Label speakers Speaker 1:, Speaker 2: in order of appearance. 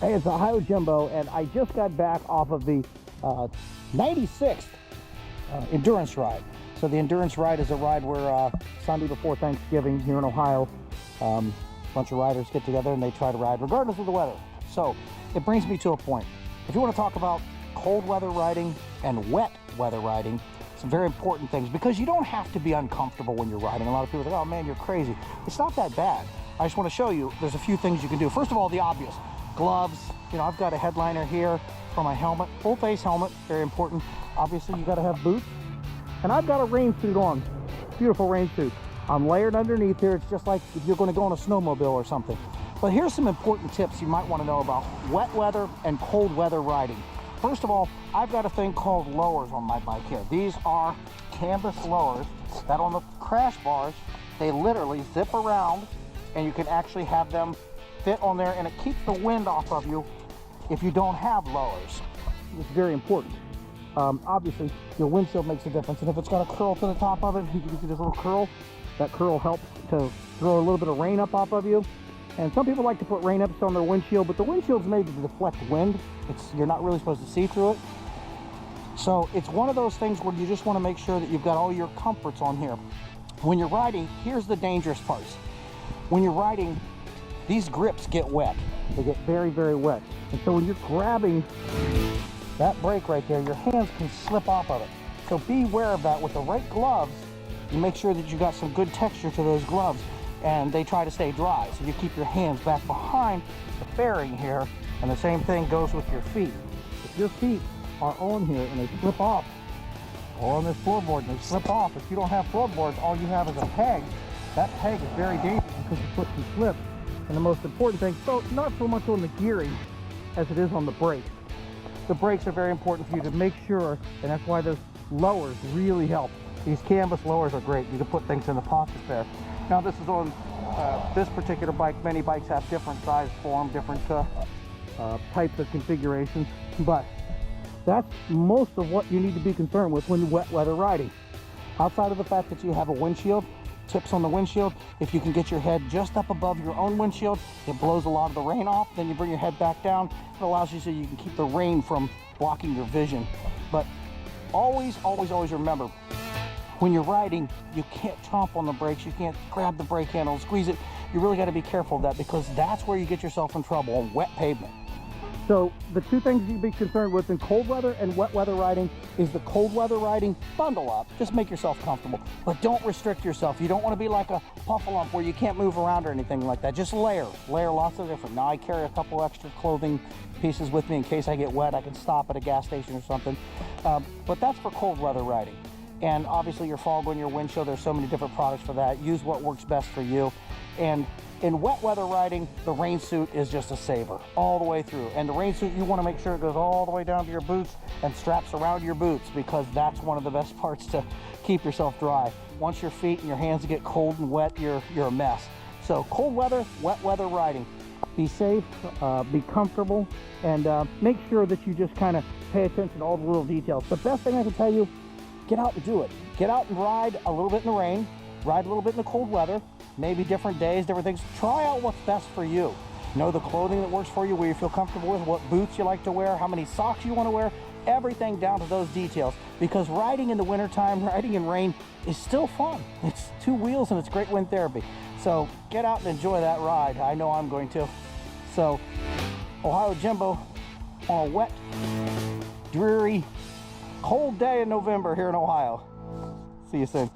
Speaker 1: Hey, it's Ohio Jimbo, and I just got back off of the 96th endurance ride. So the endurance ride is a ride where Sunday before Thanksgiving here in Ohio, a bunch of riders get together and they try to ride regardless of the weather. So it brings me to a point. If you want to talk about cold weather riding and wet weather riding, some very important things, because you don't have to be uncomfortable when you're riding. A lot of people think, oh man, you're crazy. It's not that bad. I just want to show you, there's a few things you can do. First of all, the obvious. Gloves, you know, I've got a headliner here for my helmet, full face helmet, very important. Obviously you got to have boots, and I've got a rain suit on, beautiful rain suit. I'm layered underneath here. It's just like if you're going to go on a snowmobile or something. But here's some important tips you might want to know about wet weather and cold weather riding. First of all, I've got a thing called lowers on my bike here. These are canvas lowers that on the crash bars, they literally zip around and you can actually have them fit on there, and it keeps the wind off of you if you don't have lowers. It's very important. Obviously, your windshield makes a difference, and if it's got a curl to the top of it, you can see this little curl. That curl helps to throw a little bit of rain up off of you. And some people like to put rain ups on their windshield, but the windshield's made to deflect wind. You're not really supposed to see through it. So it's one of those things where you just want to make sure that you've got all your comforts on here. When you're riding, here's the dangerous parts. When you're riding, these grips get wet. They get very, very wet. And so when you're grabbing that brake right there, your hands can slip off of it. So be aware of that. With the right gloves, you make sure that you got some good texture to those gloves, and they try to stay dry. So you keep your hands back behind the fairing here, and the same thing goes with your feet. If your feet are on here and they slip off, or on this floorboard and they slip off, if you don't have floorboards, all you have is a peg. That peg is very dangerous because your foot can slip. And the most important thing, so not so much on the gearing as it is on the brakes. The brakes are very important for you to make sure, and that's why those lowers really help. These canvas lowers are great. You can put things in the pockets there. Now this is on this particular bike. Many bikes have different size form, different types of configurations, but that's most of what you need to be concerned with when wet weather riding. Outside of the fact that you have a windshield, tips on the windshield, if you can get your head just up above your own windshield, it blows a lot of the rain off. Then you bring your head back down. It allows you so you can keep the rain from blocking your vision. But always, always, always remember, when you're riding, you can't chomp on the brakes. You can't grab the brake handle and squeeze it. You really got to be careful of that, because that's where you get yourself in trouble, on wet pavement. So the two things you be concerned with in cold weather and wet weather riding is the cold weather riding, bundle up, just make yourself comfortable, but don't restrict yourself. You don't want to be like a puffalump where you can't move around or anything like that. Just layer lots of different. Now I carry a couple extra clothing pieces with me in case I get wet. I can stop at a gas station or something, but that's for cold weather riding. And obviously your fog on your windshield, there's so many different products for that. Use what works best for you. And in wet weather riding, the rain suit is just a saver all the way through. And the rain suit, you want to make sure it goes all the way down to your boots and straps around your boots, because that's one of the best parts to keep yourself dry. Once your feet and your hands get cold and wet, you're a mess. So cold weather, wet weather riding. Be safe, be comfortable, and make sure that you just kind of pay attention to all the little details. The best thing I can tell you, get out and do it. Get out and ride a little bit in the rain, ride a little bit in the cold weather, maybe different days, different things. Try out what's best for you. Know the clothing that works for you, where you feel comfortable with, what boots you like to wear, how many socks you want to wear, everything down to those details. Because riding in the wintertime, riding in rain is still fun. It's two wheels and it's great wind therapy. So get out and enjoy that ride. I know I'm going to. So Ohio Jimbo on a wet, dreary, cold day in November here in Ohio. See you soon.